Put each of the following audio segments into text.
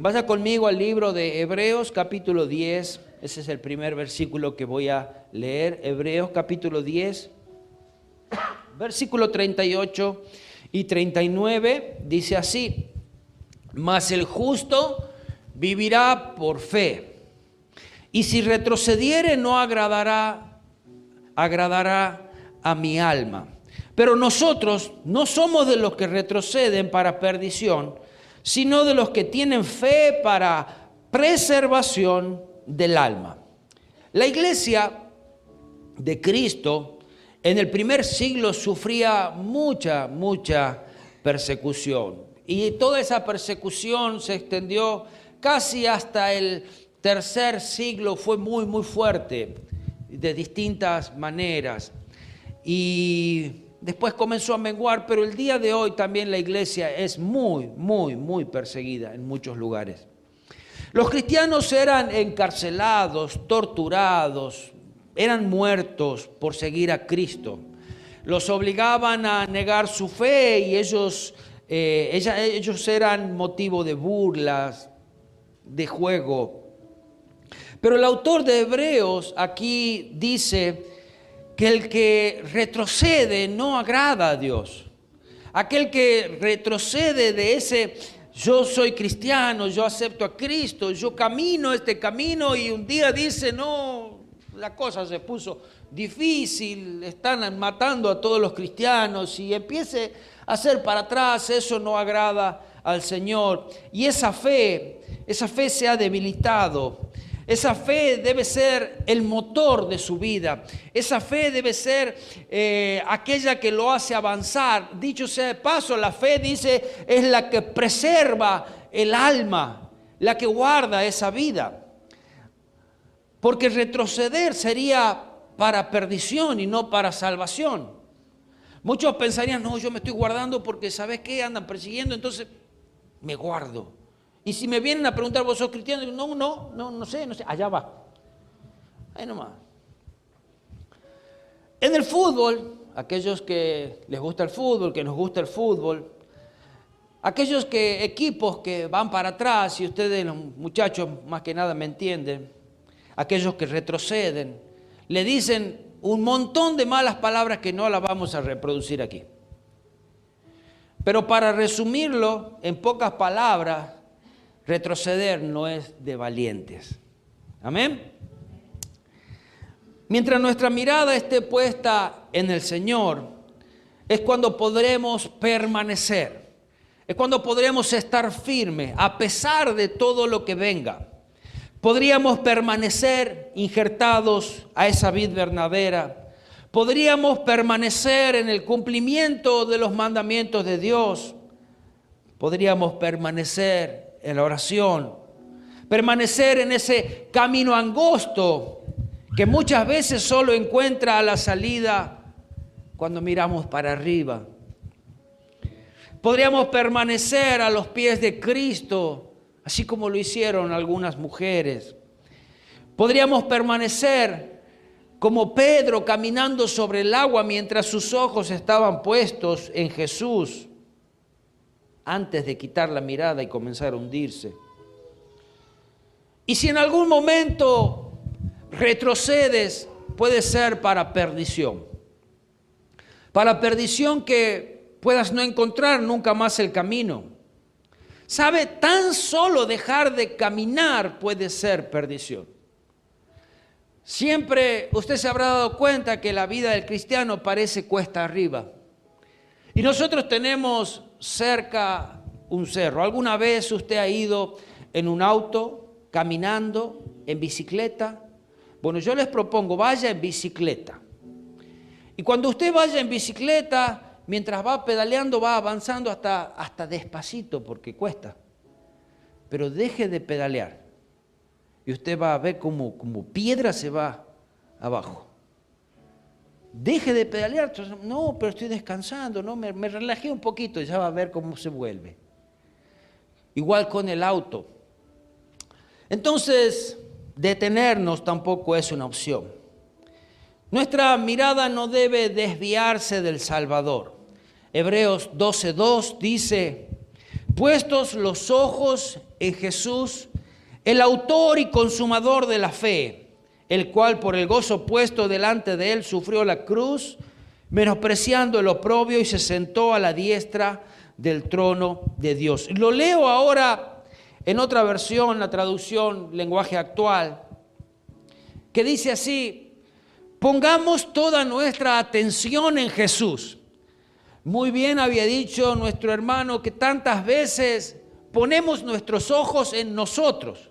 Vaya conmigo al libro de Hebreos capítulo 10. Ese es el primer versículo que voy a leer. Hebreos capítulo 10, versículo 38 y 39. Dice así: mas el justo vivirá por fe, y si retrocediere no agradará a mi alma. Pero nosotros no somos de los que retroceden para perdición, sino de los que tienen fe para preservación del alma. La iglesia de Cristo en el primer siglo sufría mucha persecución. Y toda esa persecución se extendió casi hasta el tercer siglo. Fue muy fuerte, de distintas maneras. Y después comenzó a menguar, pero el día de hoy también la iglesia es muy perseguida en muchos lugares. Los cristianos eran encarcelados, torturados, eran muertos por seguir a Cristo. Los obligaban a negar su fe y ellos eran motivo de burlas, de juego. Pero el autor de Hebreos aquí dice que el que retrocede no agrada a Dios. Aquel que retrocede de ese yo soy cristiano, yo acepto a Cristo, yo camino este camino y un día dice no, la cosa se puso difícil, están matando a todos los cristianos y empiece a hacer para atrás, eso no agrada al Señor. Y esa fe se ha debilitado. Esa fe debe ser el motor de su vida. Esa fe debe ser aquella que lo hace avanzar. Dicho sea de paso, la fe, dice, es la que preserva el alma, la que guarda esa vida. Porque retroceder sería para perdición y no para salvación. Muchos pensarían, no, yo me estoy guardando porque ¿sabes qué? Andan persiguiendo, entonces me guardo. Y si me vienen a preguntar, ¿vos sos cristiano? No sé, allá va. Ahí nomás. En el fútbol, aquellos que les gusta el fútbol, que nos gusta el fútbol, aquellos equipos que van para atrás, y ustedes los muchachos más que nada me entienden, aquellos que retroceden, le dicen un montón de malas palabras que no las vamos a reproducir aquí. Pero para resumirlo en pocas palabras, retroceder no es de valientes. Amén. Mientras nuestra mirada esté puesta en el Señor, es cuando podremos permanecer. Es cuando podremos estar firmes a pesar de todo lo que venga. Podríamos permanecer injertados a esa vid verdadera. Podríamos permanecer en el cumplimiento de los mandamientos de Dios. Podríamos permanecer en la oración, permanecer en ese camino angosto que muchas veces solo encuentra a la salida cuando miramos para arriba. Podríamos permanecer a los pies de Cristo, así como lo hicieron algunas mujeres. Podríamos permanecer como Pedro caminando sobre el agua mientras sus ojos estaban puestos en Jesús, antes de quitar la mirada y comenzar a hundirse. Y si en algún momento retrocedes, puede ser para perdición. Para perdición que puedas no encontrar nunca más el camino. ¿Sabe? Tan solo dejar de caminar puede ser perdición. Siempre usted se habrá dado cuenta que la vida del cristiano parece cuesta arriba. Y nosotros tenemos cerca un cerro. ¿Alguna vez usted ha ido en un auto, caminando, en bicicleta? Bueno, yo les propongo, vaya en bicicleta. Y cuando usted vaya en bicicleta, mientras va pedaleando, va avanzando hasta despacito, porque cuesta. Pero deje de pedalear. Y usted va a ver como piedra se va abajo. Deje de pedalear. No, pero estoy descansando, no, me relajé un poquito y ya va a ver cómo se vuelve. Igual con el auto. Entonces, detenernos tampoco es una opción. Nuestra mirada no debe desviarse del Salvador. Hebreos 12:2 dice: puestos los ojos en Jesús, el autor y consumador de la fe, el cual por el gozo puesto delante de él sufrió la cruz, menospreciando el oprobio, y se sentó a la diestra del trono de Dios. Lo leo ahora en otra versión, la traducción lenguaje actual, que dice así: pongamos toda nuestra atención en Jesús. Muy bien había dicho nuestro hermano que tantas veces ponemos nuestros ojos en nosotros.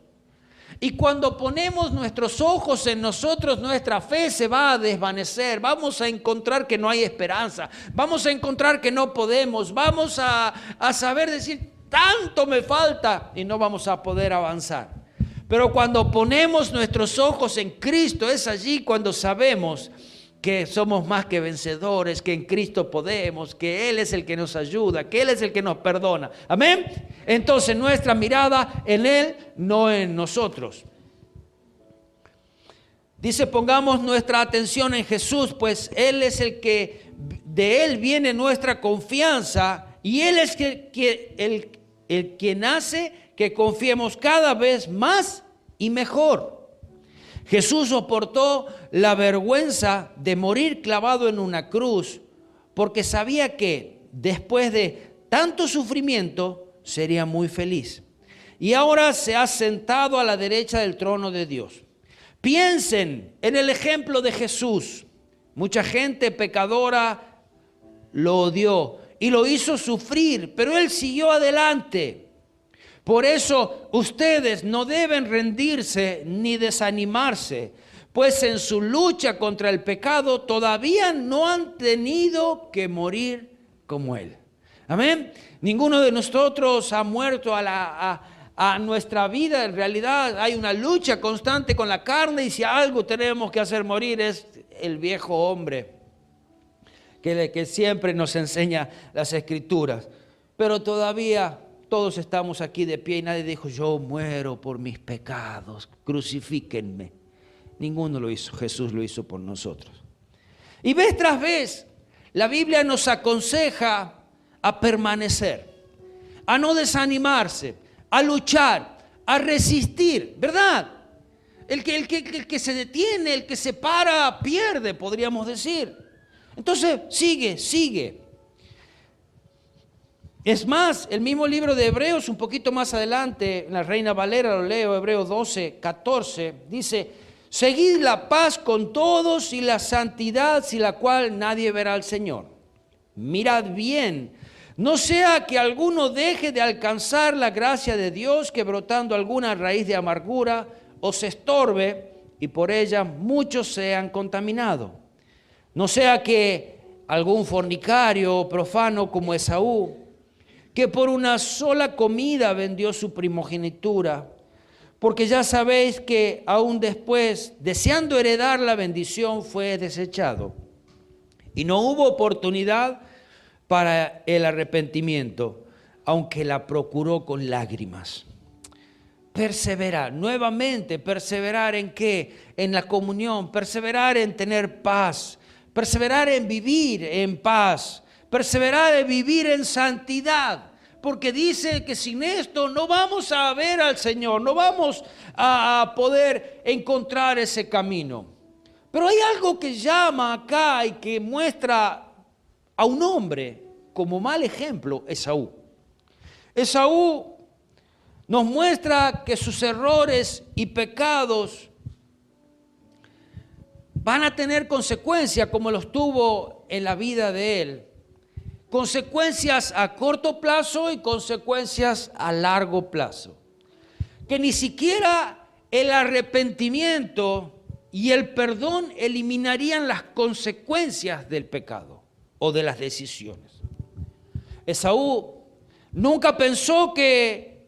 Y cuando ponemos nuestros ojos en nosotros, nuestra fe se va a desvanecer. Vamos a encontrar que no hay esperanza. Vamos a encontrar que no podemos. Vamos a saber decir, tanto me falta, y no vamos a poder avanzar. Pero cuando ponemos nuestros ojos en Cristo, es allí cuando sabemos que somos más que vencedores, que en Cristo podemos, que Él es el que nos ayuda, que Él es el que nos perdona. Amén. Entonces nuestra mirada en Él, no en nosotros. Dice, pongamos nuestra atención en Jesús, pues Él es el que, de Él viene nuestra confianza, y Él es el quien hace que confiemos cada vez más y mejor. Jesús soportó la vergüenza de morir clavado en una cruz porque sabía que después de tanto sufrimiento sería muy feliz. Y ahora se ha sentado a la derecha del trono de Dios. Piensen en el ejemplo de Jesús. Mucha gente pecadora lo odió y lo hizo sufrir, pero Él siguió adelante. Por eso ustedes no deben rendirse ni desanimarse, pues en su lucha contra el pecado todavía no han tenido que morir como Él. Amén. Ninguno de nosotros ha muerto a nuestra vida. En realidad hay una lucha constante con la carne, y si algo tenemos que hacer morir es el viejo hombre que siempre nos enseña las Escrituras. Pero todavía todos estamos aquí de pie y nadie dijo, yo muero por mis pecados, crucifíquenme. Ninguno lo hizo, Jesús lo hizo por nosotros. Y vez tras vez, la Biblia nos aconseja a permanecer, a no desanimarse, a luchar, a resistir, ¿verdad? El que se detiene, el que se para, pierde, podríamos decir. Entonces, sigue. Es más, el mismo libro de Hebreos, un poquito más adelante, en la Reina Valera lo leo, Hebreos 12, 14, dice, seguid la paz con todos y la santidad sin la cual nadie verá al Señor. Mirad bien, no sea que alguno deje de alcanzar la gracia de Dios, que brotando alguna raíz de amargura os estorbe y por ella muchos sean contaminados. No sea que algún fornicario o profano como Esaú, que por una sola comida vendió su primogenitura, porque ya sabéis que aún después, deseando heredar la bendición, fue desechado. Y no hubo oportunidad para el arrepentimiento, aunque la procuró con lágrimas. Perseverar, nuevamente, perseverar ¿en qué? En la comunión, perseverar en tener paz, perseverar en vivir en paz, perseverar en vivir en santidad, porque dice que sin esto no vamos a ver al Señor, no vamos a poder encontrar ese camino. Pero hay algo que llama acá y que muestra a un hombre como mal ejemplo, Esaú. Esaú nos muestra que sus errores y pecados van a tener consecuencias como los tuvo en la vida de él. Consecuencias a corto plazo y consecuencias a largo plazo. Que ni siquiera el arrepentimiento y el perdón eliminarían las consecuencias del pecado o de las decisiones. Esaú nunca pensó que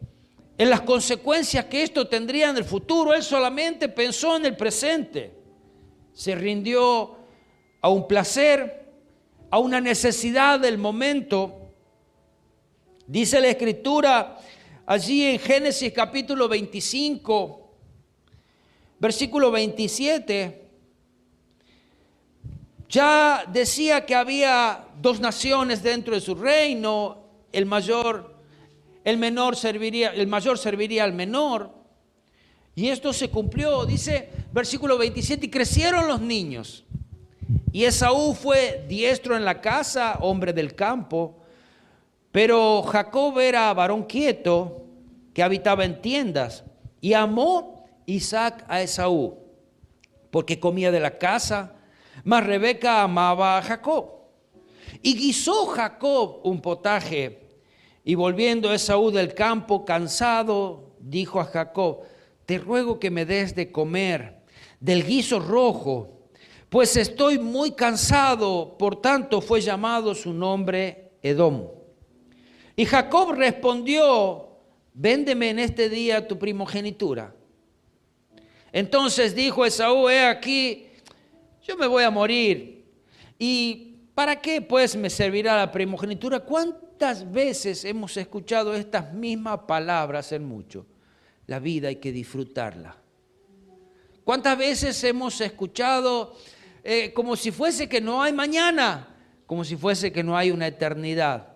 en las consecuencias que esto tendría en el futuro. Él solamente pensó en el presente. Se rindió a un placer, a una necesidad del momento. Dice la Escritura allí en Génesis capítulo 25, versículo 27, ya decía que había dos naciones dentro de su reino, el mayor el mayor serviría al menor. Y esto se cumplió, dice versículo 27, y crecieron los niños. Y Esaú fue diestro en la casa, hombre del campo, pero Jacob era varón quieto, que habitaba en tiendas, y amó Isaac a Esaú, porque comía de la casa, mas Rebeca amaba a Jacob. Y guisó Jacob un potaje, y volviendo Esaú del campo cansado, dijo a Jacob: te ruego que me des de comer del guiso rojo, pues estoy muy cansado. Por tanto fue llamado su nombre Edom. Y Jacob respondió: véndeme en este día tu primogenitura. Entonces dijo Esaú: he aquí, yo me voy a morir, ¿y para qué pues me servirá la primogenitura? ¿Cuántas veces hemos escuchado estas mismas palabras en mucho? La vida hay que disfrutarla. ¿Cuántas veces hemos escuchado como si fuese que no hay mañana, como si fuese que no hay una eternidad?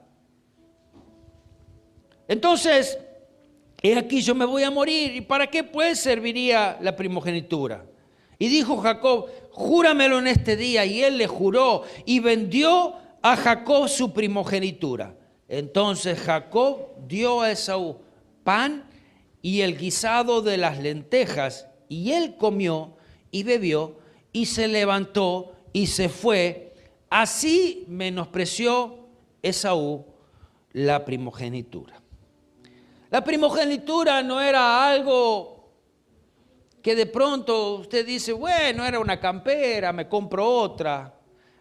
Entonces, he aquí yo me voy a morir, ¿y para qué pues serviría la primogenitura? Y dijo Jacob: júramelo en este día. Y él le juró, y vendió a Jacob su primogenitura. Entonces Jacob dio a Esaú pan y el guisado de las lentejas, y él comió y bebió, y se levantó y se fue. Así menospreció Esaú la primogenitura. La primogenitura no era algo que de pronto usted dice: bueno, era una campera, me compro otra,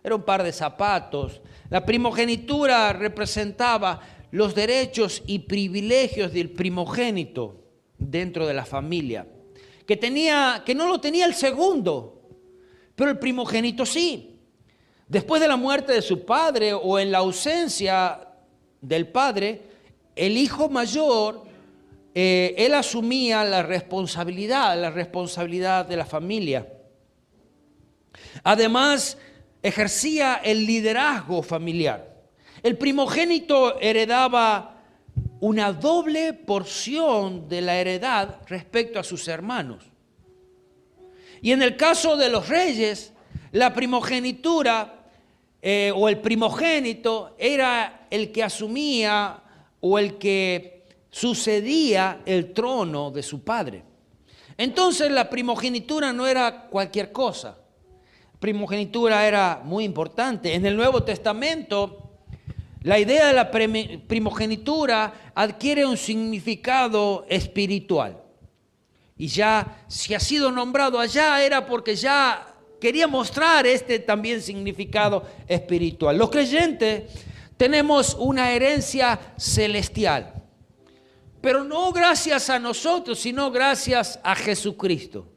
era un par de zapatos. La primogenitura representaba los derechos y privilegios del primogénito dentro de la familia, que no lo tenía el segundo, pero el primogénito sí. Después de la muerte de su padre o en la ausencia del padre, el hijo mayor, él asumía la responsabilidad de la familia. Además, ejercía el liderazgo familiar. El primogénito heredaba una doble porción de la heredad respecto a sus hermanos. Y en el caso de los reyes, la primogenitura o el primogénito era el que asumía o el que sucedía el trono de su padre. Entonces la primogenitura no era cualquier cosa. La primogenitura era muy importante. En el Nuevo Testamento, la idea de la primogenitura adquiere un significado espiritual. Y ya, si ha sido nombrado allá, era porque ya quería mostrar este también significado espiritual. Los creyentes tenemos una herencia celestial, pero no gracias a nosotros, sino gracias a Jesucristo,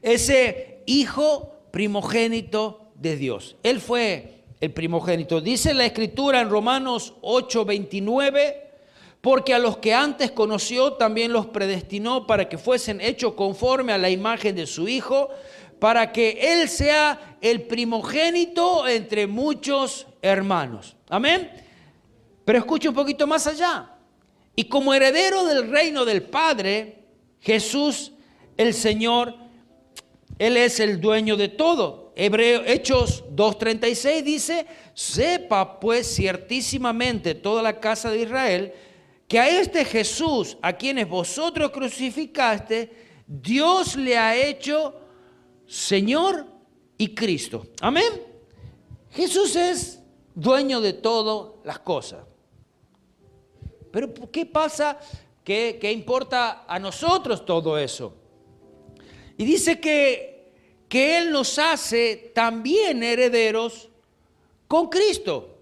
ese hijo primogénito de Dios. Él fue el primogénito. Dice la Escritura en Romanos 8:29, porque a los que antes conoció también los predestinó para que fuesen hechos conforme a la imagen de su Hijo, para que Él sea el primogénito entre muchos hermanos. Amén. Pero escuche un poquito más allá. Y como heredero del reino del Padre, Jesús, el Señor, Él es el dueño de todo. Hechos 2:36 dice: sepa pues ciertísimamente toda la casa de Israel que a este Jesús, a quienes vosotros crucificaste, Dios le ha hecho Señor y Cristo. Amén. Jesús es dueño de todas las cosas. Pero ¿qué pasa? ¿Qué importa a nosotros todo eso? Y dice que Él nos hace también herederos con Cristo.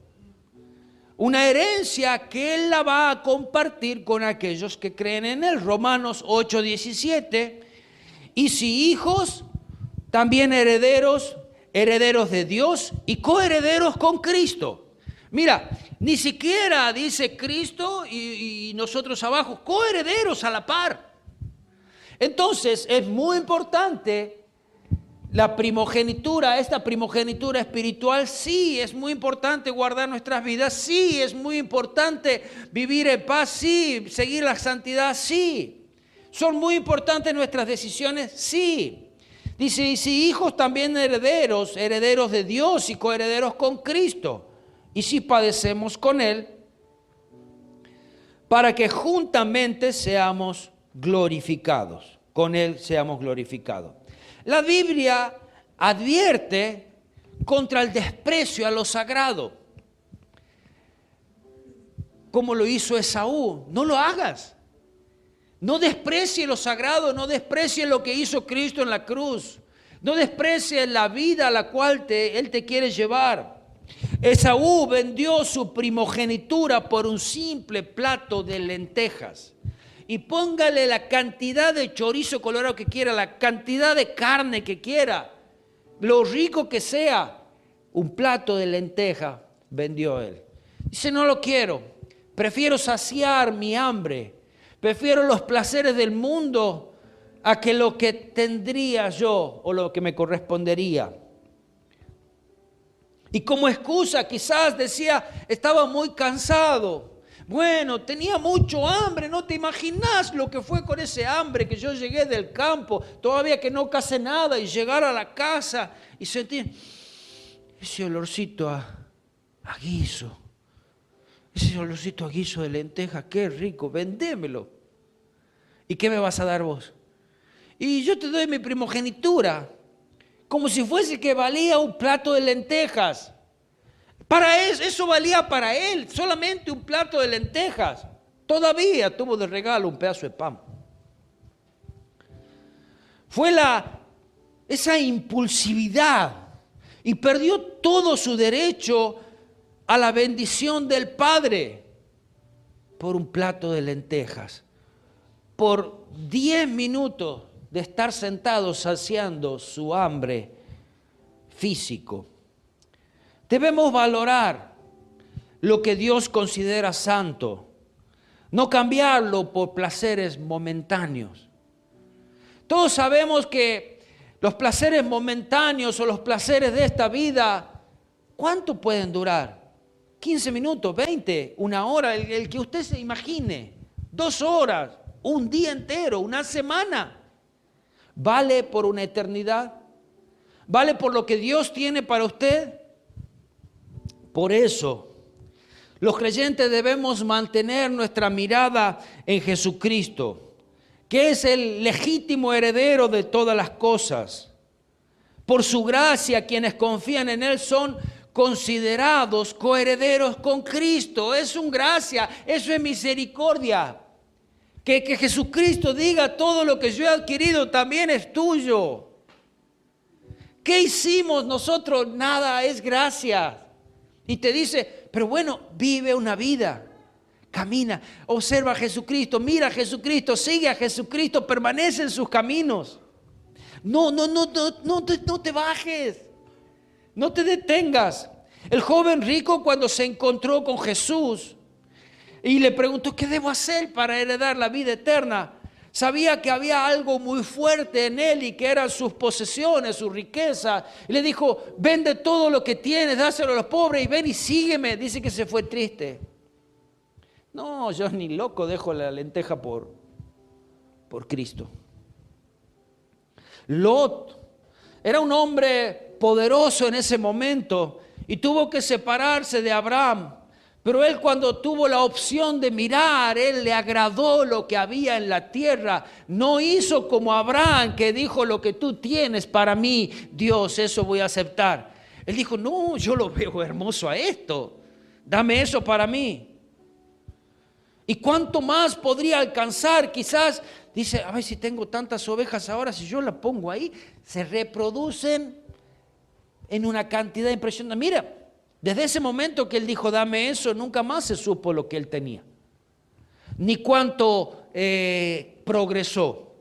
Una herencia que Él la va a compartir con aquellos que creen en Él. Romanos 8:17. Y si hijos, también herederos, herederos de Dios y coherederos con Cristo. Mira, ni siquiera dice Cristo y nosotros abajo, coherederos a la par. Entonces es muy importante La primogenitura, esta primogenitura espiritual, sí, es muy importante guardar nuestras vidas, sí, es muy importante vivir en paz, sí, seguir la santidad, sí. Son muy importantes nuestras decisiones, sí. Dice, y si hijos también herederos, herederos de Dios y coherederos con Cristo, y si padecemos con Él, para que juntamente seamos glorificados, con Él seamos glorificados. La Biblia advierte contra el desprecio a lo sagrado, como lo hizo Esaú. No lo hagas. No desprecie lo sagrado, no desprecie lo que hizo Cristo en la cruz. No desprecie la vida a la cual Él te quiere llevar. Esaú vendió su primogenitura por un simple plato de lentejas. Y póngale la cantidad de chorizo colorado que quiera, la cantidad de carne que quiera, lo rico que sea, un plato de lenteja vendió él. Dice, no lo quiero, prefiero saciar mi hambre, prefiero los placeres del mundo a que lo que tendría yo o lo que me correspondería. Y como excusa quizás decía, estaba muy cansado. Bueno, tenía mucho hambre, no te imaginas lo que fue con ese hambre, que yo llegué del campo, todavía que no casé nada, y llegar a la casa y sentir ese olorcito a guiso, ese olorcito a guiso de lenteja, qué rico, vendémelo. ¿Y qué me vas a dar vos? Y yo te doy mi primogenitura, como si fuese que valía un plato de lentejas. Para eso valía para él, solamente un plato de lentejas. Todavía tuvo de regalo un pedazo de pan. Fue esa impulsividad y perdió todo su derecho a la bendición del Padre por un plato de lentejas. Por 10 minutos de estar sentado saciando su hambre físico. Debemos valorar lo que Dios considera santo, no cambiarlo por placeres momentáneos. Todos sabemos que los placeres momentáneos o los placeres de esta vida, ¿cuánto pueden durar? 15 minutos, 20, una hora, el que usted se imagine, 2 horas, un día entero, una semana. ¿Vale por una eternidad? ¿Vale por lo que Dios tiene para usted? Por eso, los creyentes debemos mantener nuestra mirada en Jesucristo, que es el legítimo heredero de todas las cosas. Por su gracia, quienes confían en Él son considerados coherederos con Cristo. Es una gracia, eso es misericordia. Que Jesucristo diga, todo lo que yo he adquirido también es tuyo. ¿Qué hicimos nosotros? Nada, es gracia. Y te dice, pero bueno, vive una vida, camina, observa a Jesucristo, mira a Jesucristo, sigue a Jesucristo, permanece en sus caminos. No te bajes, no te detengas. El joven rico, cuando se encontró con Jesús y le preguntó, ¿qué debo hacer para heredar la vida eterna? Sabía que había algo muy fuerte en él y que eran sus posesiones, su riqueza. Y le dijo, vende todo lo que tienes, dáselo a los pobres y ven y sígueme. Dice que se fue triste. No, yo ni loco dejo la lenteja por Cristo. Lot era un hombre poderoso en ese momento y tuvo que separarse de Abraham. Pero él, cuando tuvo la opción de mirar, él le agradó lo que había en la tierra. No hizo como Abraham, que dijo, lo que tú tienes para mí, Dios, eso voy a aceptar. Él dijo, no, yo lo veo hermoso a esto. Dame eso para mí. ¿Y cuánto más podría alcanzar? Quizás dice, a ver, si tengo tantas ovejas ahora, si yo la pongo ahí, se reproducen en una cantidad impresionante. Mira, desde ese momento que él dijo, dame eso, nunca más se supo lo que él tenía, ni cuánto progresó.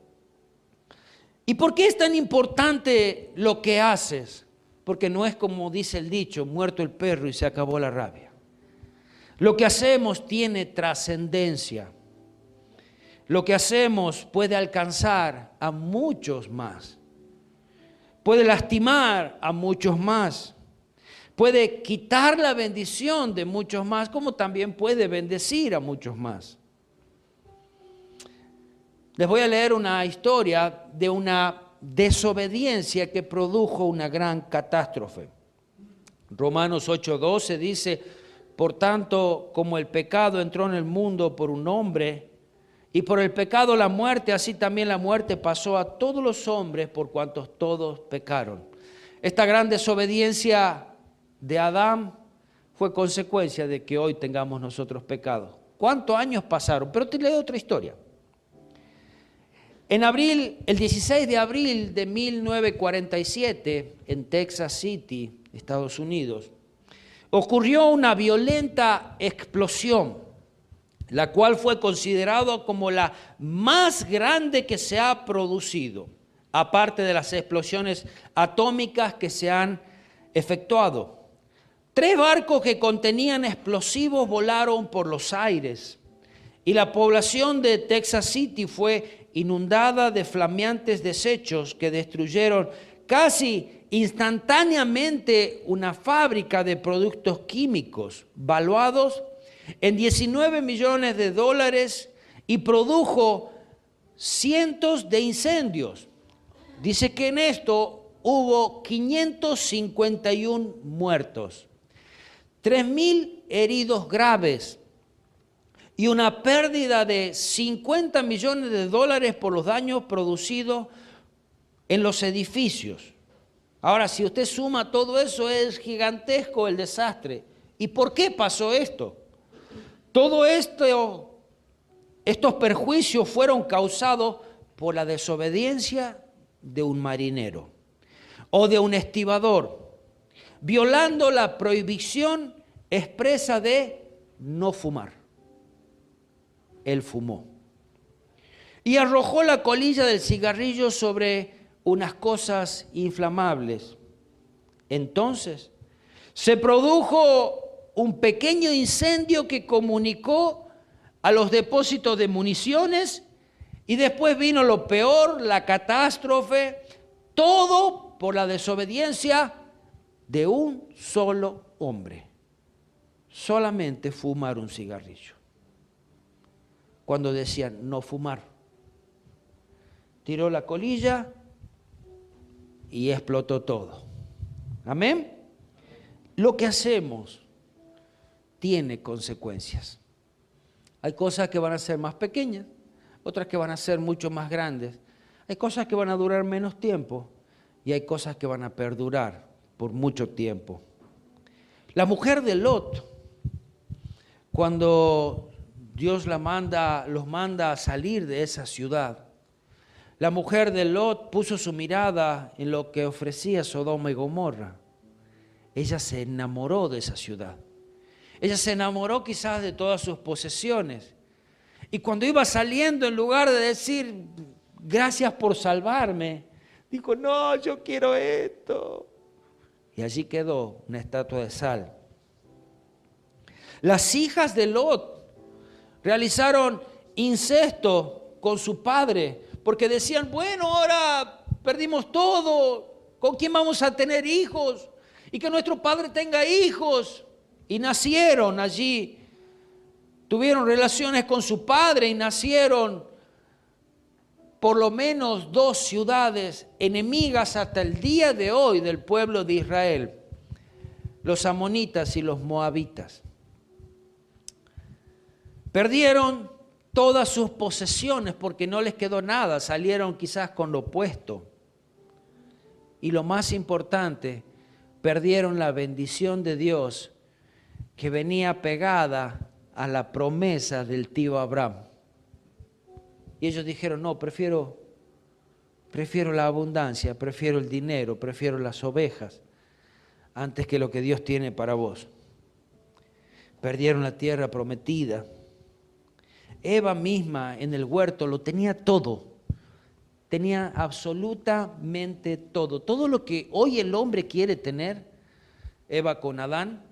¿Y por qué es tan importante lo que haces? Porque no es como dice el dicho, muerto el perro y se acabó la rabia. Lo que hacemos tiene trascendencia. Lo que hacemos puede alcanzar a muchos más. puede lastimar a muchos más, puede quitar la bendición de muchos más, como también puede bendecir a muchos más. Les voy a leer una historia de una desobediencia que produjo una gran catástrofe. Romanos 8:12 dice: por tanto, como el pecado entró en el mundo por un hombre, y por el pecado la muerte, así también la muerte pasó a todos los hombres por cuantos todos pecaron. Esta gran desobediencia de Adán fue consecuencia de que hoy tengamos nosotros pecado. ¿Cuántos años pasaron? Pero te leo otra historia. El 16 de abril de 1947, en Texas City, Estados Unidos, ocurrió una violenta explosión, la cual fue considerada como la más grande que se ha producido, aparte de las explosiones atómicas que se han efectuado. 3 barcos que contenían explosivos volaron por los aires y la población de Texas City fue inundada de flameantes desechos que destruyeron casi instantáneamente una fábrica de productos químicos valuados en $19 millones y produjo cientos de incendios. Dice que en esto hubo 551 muertos, 3.000 heridos graves y una pérdida de $50 millones por los daños producidos en los edificios. Ahora, si usted suma todo eso, es gigantesco el desastre. ¿Y por qué pasó esto? Todo estos perjuicios fueron causados por la desobediencia de un marinero o de un estibador, violando la prohibición expresa de no fumar. Él fumó y arrojó la colilla del cigarrillo sobre unas cosas inflamables. Entonces se produjo un pequeño incendio que comunicó a los depósitos de municiones y después vino lo peor, la catástrofe, todo por la desobediencia de un solo hombre. Solamente fumar un cigarrillo. Cuando decían no fumar, tiró la colilla y explotó todo. Amén. Lo que hacemos tiene consecuencias. Hay cosas que van a ser más pequeñas, otras que van a ser mucho más grandes. Hay cosas que van a durar menos tiempo y hay cosas que van a perdurar por mucho tiempo. La mujer de Lot, cuando Dios los manda a salir de esa ciudad, la mujer de Lot puso su mirada en lo que ofrecía Sodoma y Gomorra. Ella se enamoró de esa ciudad. Ella se enamoró quizás de todas sus posesiones. Y cuando iba saliendo, en lugar de decir, gracias por salvarme, dijo, no, yo quiero esto. Y allí quedó una estatua de sal. Las hijas de Lot realizaron incesto con su padre, porque decían, bueno, ahora perdimos todo, ¿con quién vamos a tener hijos? Y que nuestro padre tenga hijos. Y nacieron allí, tuvieron relaciones con su padre y nacieron por lo menos 2 ciudades enemigas hasta el día de hoy del pueblo de Israel, los amonitas y los moabitas. Perdieron todas sus posesiones porque no les quedó nada, salieron quizás con lo opuesto. Y lo más importante, perdieron la bendición de Dios que venía pegada a la promesa del tío Abraham. Y ellos dijeron, no, prefiero la abundancia, prefiero el dinero, prefiero las ovejas, antes que lo que Dios tiene para vos. Perdieron la tierra prometida. Eva misma en el huerto lo tenía todo, tenía absolutamente todo. Todo lo que hoy el hombre quiere tener, Eva con Adán,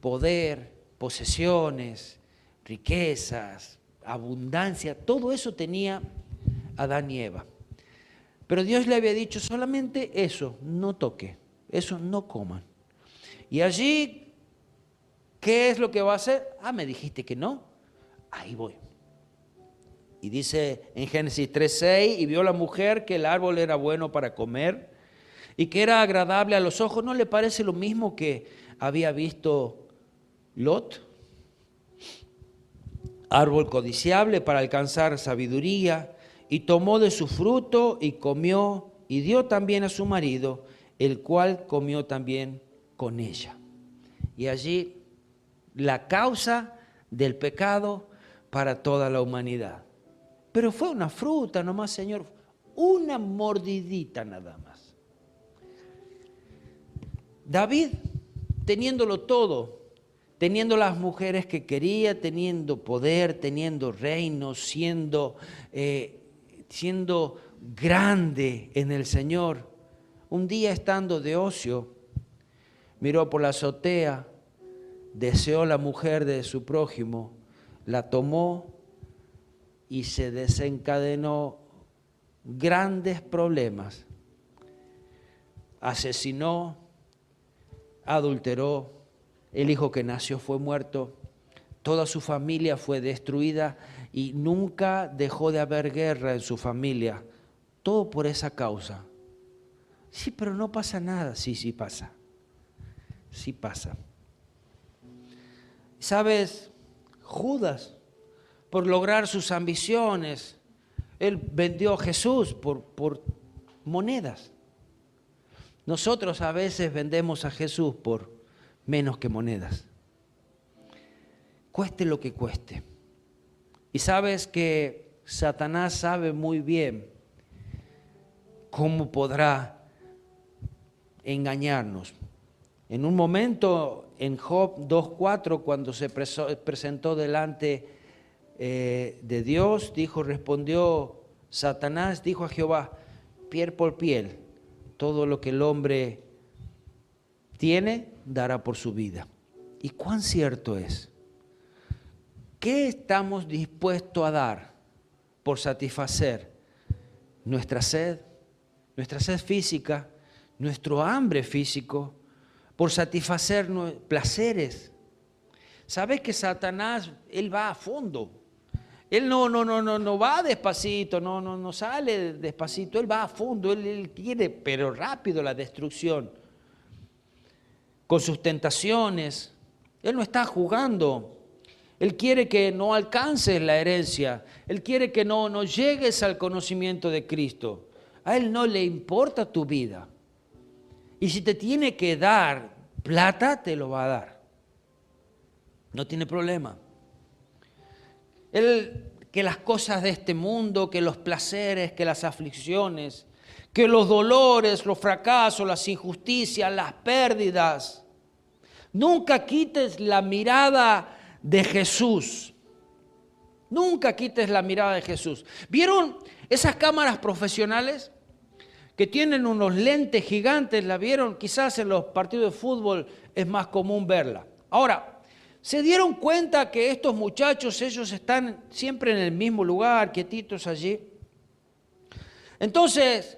poder, posesiones, riquezas, abundancia, todo eso tenía Adán y Eva. Pero Dios le había dicho solamente eso, no toque, eso no coman. Y allí, ¿qué es lo que va a hacer? Me dijiste que no, ahí voy. Y dice en Génesis 3:6, y vio la mujer que el árbol era bueno para comer y que era agradable a los ojos. ¿No le parece lo mismo que había visto Lot? Árbol codiciable para alcanzar sabiduría, y tomó de su fruto y comió, y dio también a su marido, el cual comió también con ella. Y allí la causa del pecado para toda la humanidad. Pero fue una fruta nomás, Señor, una mordidita nada más. David, teniéndolo todo, teniendo las mujeres que quería, teniendo poder, teniendo reino, siendo grande en el Señor, un día estando de ocio, miró por la azotea, deseó la mujer de su prójimo, la tomó y se desencadenó grandes problemas. Asesinó, adulteró, el hijo que nació fue muerto, toda su familia fue destruida y nunca dejó de haber guerra en su familia. Todo por esa causa. Sí, pero no pasa nada. Sí pasa. Sí pasa. ¿Sabes? Judas, por lograr sus ambiciones, él vendió a Jesús por monedas. Nosotros a veces vendemos a Jesús por menos que monedas. Cueste lo que cueste. Y sabes que Satanás sabe muy bien cómo podrá engañarnos. En un momento, en Job 2:4, cuando se presentó delante de Dios, respondió Satanás, dijo a Jehová, piel por piel, todo lo que el hombre tiene, dará por su vida. ¿Y cuán cierto es? ¿Qué estamos dispuestos a dar por satisfacer nuestra sed física, nuestro hambre físico, por satisfacer placeres? ¿Sabes que Satanás, él va a fondo? Él no va despacito, no sale despacito, él va a fondo, él quiere, pero rápido, la destrucción. Con sus tentaciones, él no está jugando. Él quiere que no alcances la herencia. Él quiere que no llegues al conocimiento de Cristo. A él no le importa tu vida. Y si te tiene que dar plata, te lo va a dar. No tiene problema. Que las cosas de este mundo, que los placeres, que las aflicciones, que los dolores, los fracasos, las injusticias, las pérdidas. Nunca quites la mirada de Jesús. Nunca quites la mirada de Jesús. ¿Vieron esas cámaras profesionales que tienen unos lentes gigantes? ¿La vieron? Quizás en los partidos de fútbol es más común verla. Ahora, ¿se dieron cuenta que estos muchachos, ellos están siempre en el mismo lugar, quietitos allí? Entonces,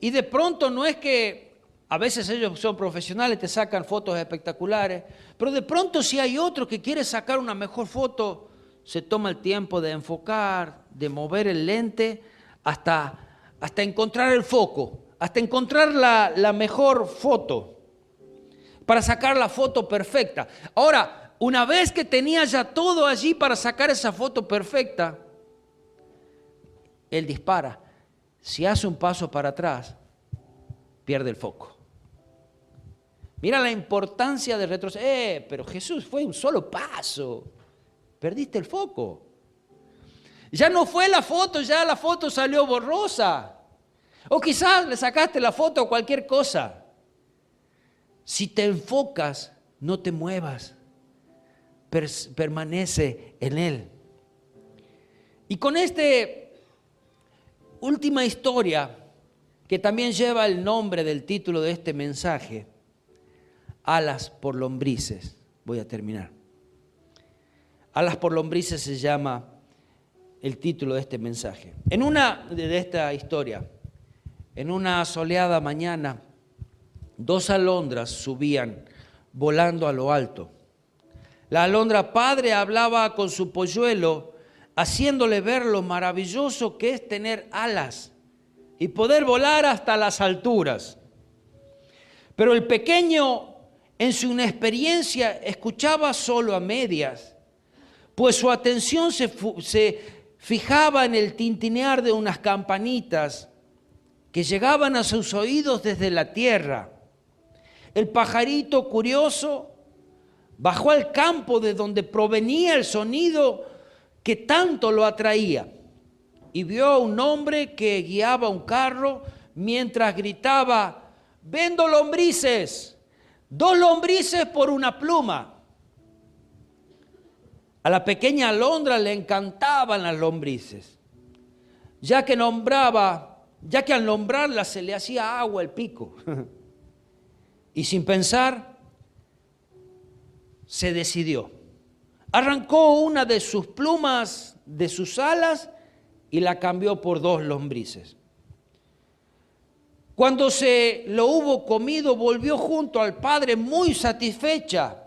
y de pronto no es que a veces ellos son profesionales, te sacan fotos espectaculares, pero de pronto si hay otro que quiere sacar una mejor foto, se toma el tiempo de enfocar, de mover el lente hasta encontrar el foco, hasta encontrar la mejor foto, para sacar la foto perfecta. Ahora, una vez que tenía ya todo allí para sacar esa foto perfecta, él dispara. Si hace un paso para atrás, pierde el foco. Mira la importancia del retroceso. Pero Jesús, fue un solo paso. Perdiste el foco. Ya no fue la foto, ya la foto salió borrosa. O quizás le sacaste la foto a cualquier cosa. Si te enfocas, no te muevas. Permanece en Él. Y con esta última historia, que también lleva el nombre del título de este mensaje, Alas por lombrices. Voy a terminar. Alas por lombrices se llama el título de este mensaje. En una de esta historia, en una soleada mañana, 2 alondras subían volando a lo alto. La alondra padre hablaba con su polluelo, haciéndole ver lo maravilloso que es tener alas y poder volar hasta las alturas. Pero el pequeño, en su inexperiencia, escuchaba solo a medias, pues su atención se fijaba en el tintinear de unas campanitas que llegaban a sus oídos desde la tierra. El pajarito curioso bajó al campo de donde provenía el sonido que tanto lo atraía y vio a un hombre que guiaba un carro mientras gritaba: «Vendo lombrices, 2 lombrices por una pluma». A la pequeña alondra le encantaban las lombrices, ya que al nombrarla se le hacía agua el pico. Y sin pensar, se decidió. Arrancó una de sus plumas de sus alas y la cambió por 2 lombrices. Cuando se lo hubo comido, volvió junto al padre muy satisfecha.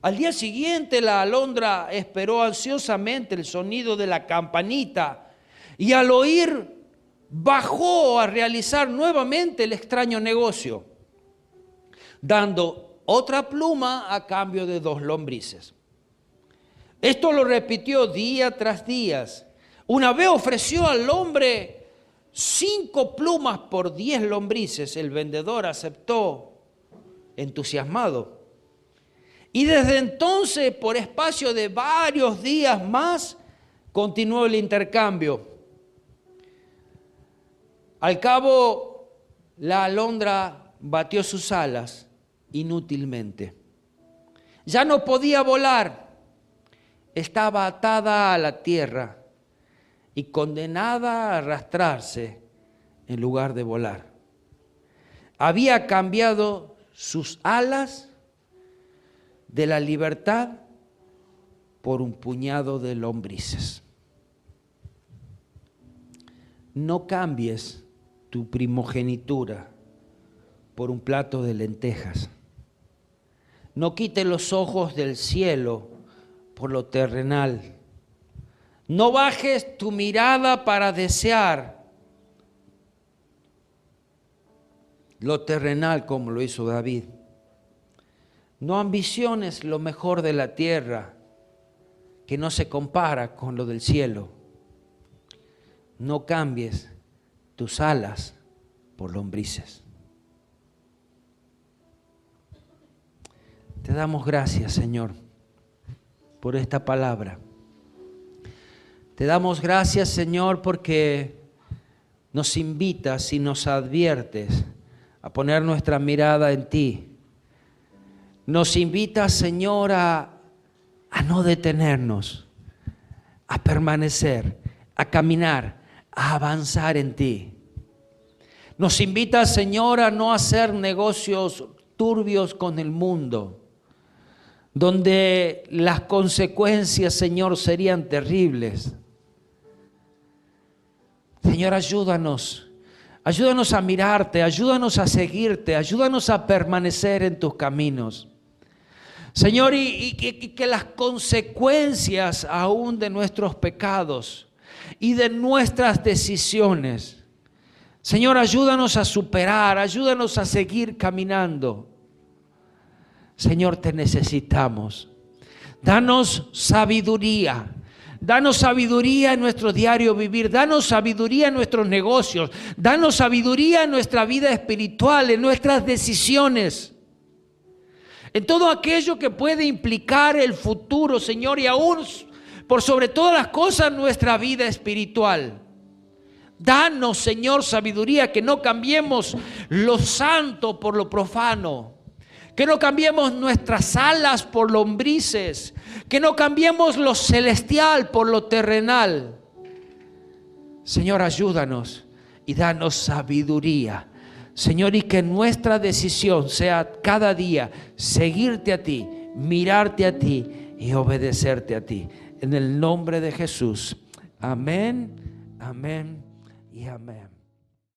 Al día siguiente la alondra esperó ansiosamente el sonido de la campanita y al oír bajó a realizar nuevamente el extraño negocio, dando otra pluma a cambio de 2 lombrices. Esto lo repitió día tras día. Una vez ofreció al hombre 5 plumas por 10 lombrices. El vendedor aceptó entusiasmado. Y desde entonces, por espacio de varios días más, continuó el intercambio. Al cabo, la alondra batió sus alas inútilmente. Ya no podía volar. Estaba atada a la tierra y condenada a arrastrarse en lugar de volar. Había cambiado sus alas de la libertad por un puñado de lombrices. No cambies tu primogenitura por un plato de lentejas. No quites los ojos del cielo por lo terrenal. No bajes tu mirada para desear lo terrenal como lo hizo David. No ambiciones lo mejor de la tierra, que no se compara con lo del cielo. No cambies tus alas por lombrices. Te damos gracias, Señor, por esta palabra. Te damos gracias, Señor, porque nos invitas y nos adviertes a poner nuestra mirada en ti. Nos invitas, Señor, a no detenernos, a permanecer, a caminar, a avanzar en ti. Nos invitas, Señor, a no hacer negocios turbios con el mundo, donde las consecuencias, Señor, serían terribles. Señor, ayúdanos a mirarte, ayúdanos a seguirte, ayúdanos a permanecer en tus caminos. Señor, y que las consecuencias aún de nuestros pecados y de nuestras decisiones, Señor, ayúdanos a superar, ayúdanos a seguir caminando. Señor, te necesitamos. Danos sabiduría. Danos sabiduría en nuestro diario vivir. Danos sabiduría en nuestros negocios. Danos sabiduría en nuestra vida espiritual, en nuestras decisiones. En todo aquello que puede implicar el futuro, Señor, y aún por sobre todas las cosas nuestra vida espiritual. Danos, Señor, sabiduría, que no cambiemos lo santo por lo profano. Que no cambiemos nuestras alas por lombrices. Que no cambiemos lo celestial por lo terrenal. Señor, ayúdanos y danos sabiduría. Señor, y que nuestra decisión sea cada día seguirte a ti, mirarte a ti y obedecerte a ti. En el nombre de Jesús. Amén, amén y amén.